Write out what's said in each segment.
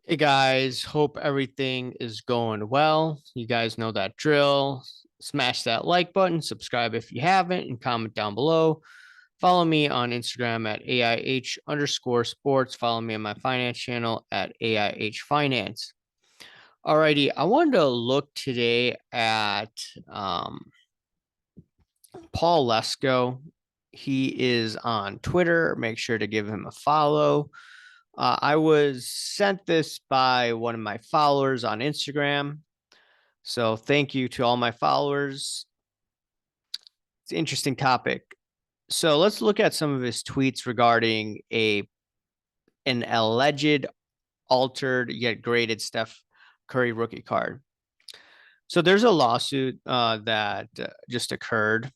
Hey guys, hope everything is going well. You guys know that drill. Smash that like button, subscribe if you haven't, and comment down below. Follow me on Instagram at AIH_sports. Follow me on my finance channel at AIH Finance. Alrighty, I wanted to look today at Paul Lesko. He is on Twitter. Make sure to give him a follow. I was sent this by one of my followers on Instagram. So thank you to all my followers. It's an interesting topic. So let's look at some of his tweets regarding an alleged altered yet graded Steph Curry rookie card. So there's a lawsuit that just occurred.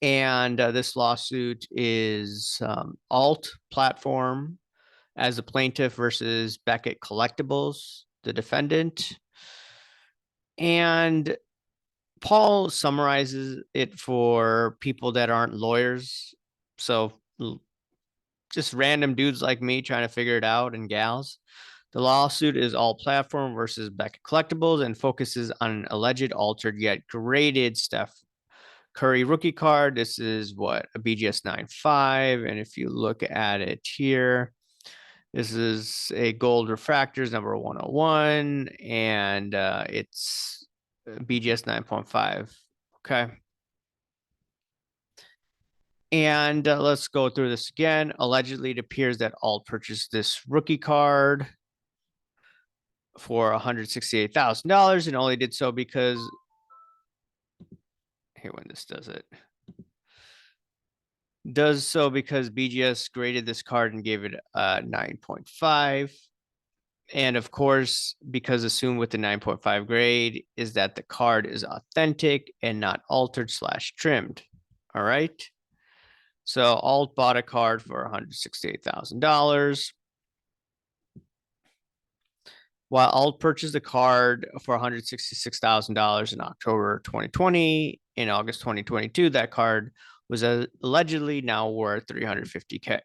And this lawsuit is Alt Platform as a plaintiff versus Beckett Collectibles, the defendant. And Paul summarizes it for people that aren't lawyers. So just random dudes like me trying to figure it out and gals. The lawsuit is All Platform versus Beckett Collectibles and focuses on an alleged altered yet graded Steph Curry rookie card. This is what a BGS 9.5. And if you look at it here, this is a gold refractors number 101, and it's BGS 9.5. Okay. And let's go through this again. Allegedly, it appears that Alt purchased this rookie card for $168,000 and only did so because, here when this does it, does so because BGS graded this card and gave it a 9.5. And of course, because assumed with the 9.5 grade is that the card is authentic and not altered / trimmed. All right. So Alt bought a card for $168,000. While Alt purchased the card for $166,000 in October 2020, in August 2022, that card was allegedly now worth $350K.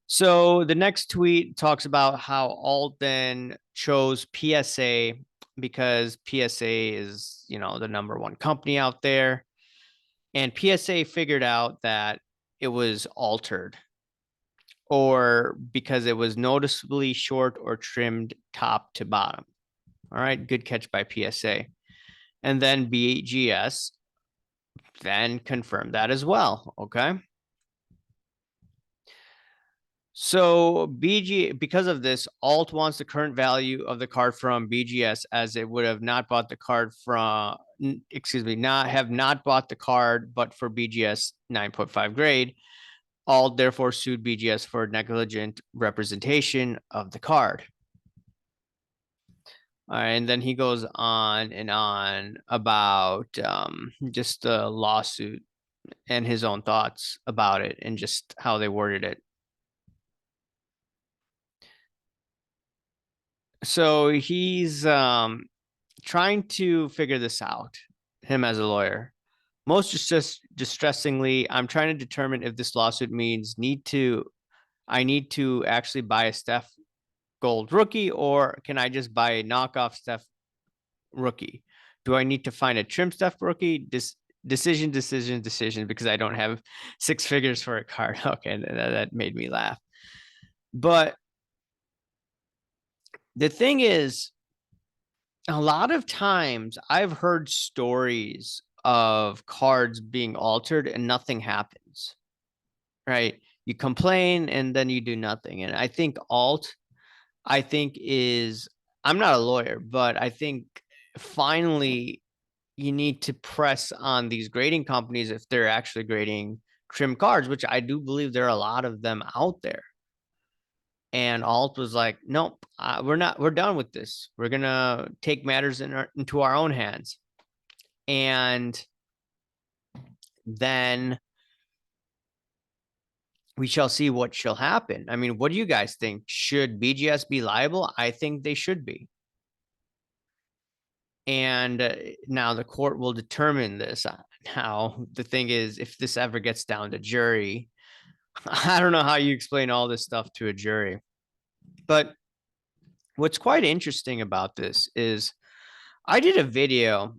So the next tweet talks about how Alt then chose PSA because PSA is, the number one company out there. And PSA figured out that it was altered or because it was noticeably short or trimmed top to bottom. All right, good catch by PSA. And then BGS then confirmed that as well. Okay. So because of this, Alt wants the current value of the card from BGS as it would have not bought the card from, not bought the card, but for BGS 9.5 grade. Alt therefore sued BGS for negligent representation of the card. All right, and then he goes on and on about just the lawsuit and his own thoughts about it and just how they worded it. So he's trying to figure this out, him as a lawyer. Most just distressingly, I'm trying to determine if this lawsuit means I need to actually buy a Steph Gold rookie, or can I just buy a knockoff Steph rookie? Do I need to find a trim Steph rookie? Decision, because I don't have 6 figures for a card. Okay, that made me laugh. But the thing is, a lot of times I've heard stories of cards being altered and nothing happens, right? You complain and then you do nothing. And I think I'm not a lawyer, but I think finally you need to press on these grading companies if they're actually grading trim cards, which I do believe there are a lot of them out there. And Alt was like, nope, we're done with this. We're going to take matters into our own hands. And then we shall see what shall happen. I mean, what do you guys think? Should BGS be liable? I think they should be. And now the court will determine this. Now, the thing is, if this ever gets down to jury, I don't know how you explain all this stuff to a jury. But what's quite interesting about this is I did a video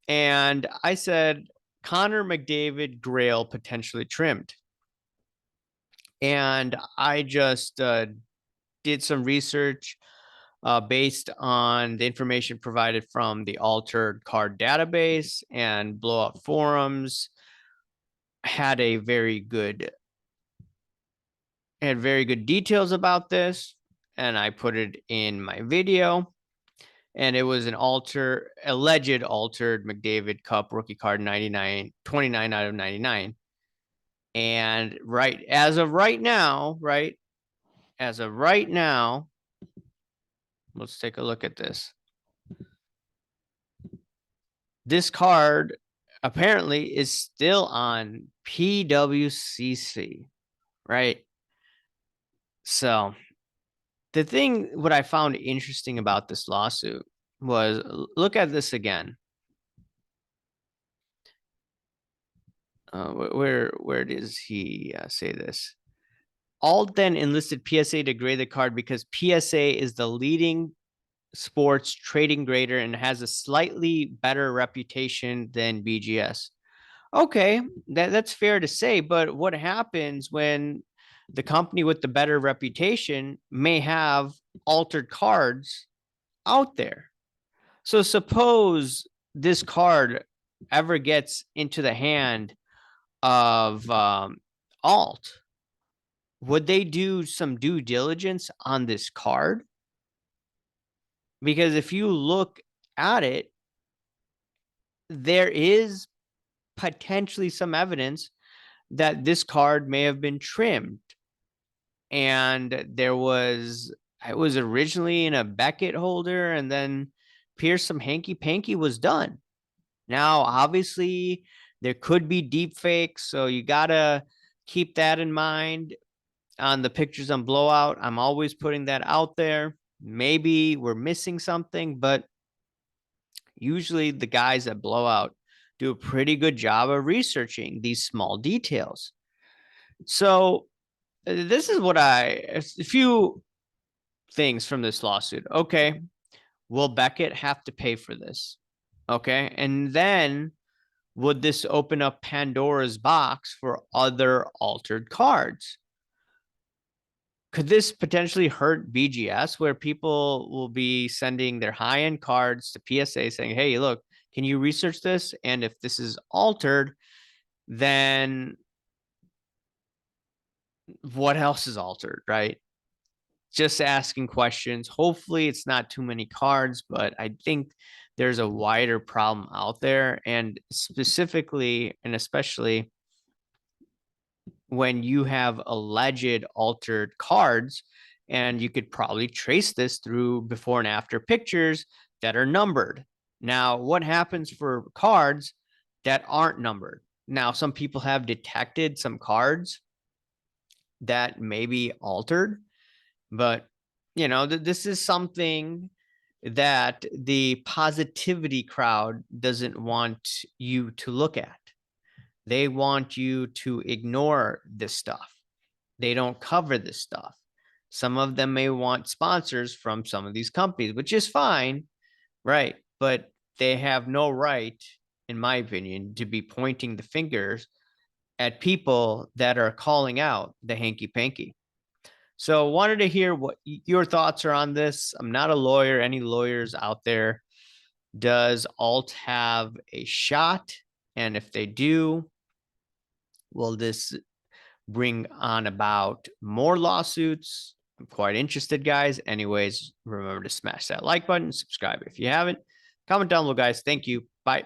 and I said Connor McDavid Grail potentially trimmed. And I just did some research based on the information provided from the altered card database and blowout forums. Had very good details about this, and I put it in my video. And it was an alleged altered McDavid Cup rookie card 29 out of 99. And as of right now, let's take a look at this. This card apparently is still on PWCC, right? So what I found interesting about this lawsuit was, look at this again. Where does he say this? Alt then enlisted PSA to grade the card because PSA is the leading sports trading grader and has a slightly better reputation than BGS. Okay, that's fair to say, but what happens when the company with the better reputation may have altered cards out there? So suppose this card ever gets into the hand of Alt, would they do some due diligence on this card? Because if you look at it, there is potentially some evidence that this card may have been trimmed. And it was originally in a Beckett holder, and then Pierce some hanky panky was done. Now, obviously, there could be deep fakes, so you gotta keep that in mind on the pictures on Blowout. I'm always putting that out there. Maybe we're missing something, but usually the guys at Blowout do a pretty good job of researching these small details. So this is a few things from this lawsuit. Okay, will Beckett have to pay for this? Okay, and then would this open up Pandora's box for other altered cards? Could this potentially hurt BGS, where people will be sending their high-end cards to PSA saying, hey, look, can you research this? And if this is altered, then what else is altered, right? Just asking questions. Hopefully it's not too many cards, but I think there's a wider problem out there. And specifically, and especially when you have alleged altered cards, and you could probably trace this through before and after pictures that are numbered. Now, what happens for cards that aren't numbered? Now, some people have detected some cards that may be altered, but this is something that the positivity crowd doesn't want you to look at. They want you to ignore this stuff. They don't cover this stuff. Some of them may want sponsors from some of these companies, which is fine, right? But they have no right, in my opinion, to be pointing the fingers at people that are calling out the hanky panky. So wanted to hear what your thoughts are on this. I'm not a lawyer. Any lawyers out there? Does Alt have a shot? And if they do, will this bring on about more lawsuits? I'm quite interested, guys. Anyways, remember to smash that like button, subscribe if you haven't. Comment down below, guys. Thank you. Bye.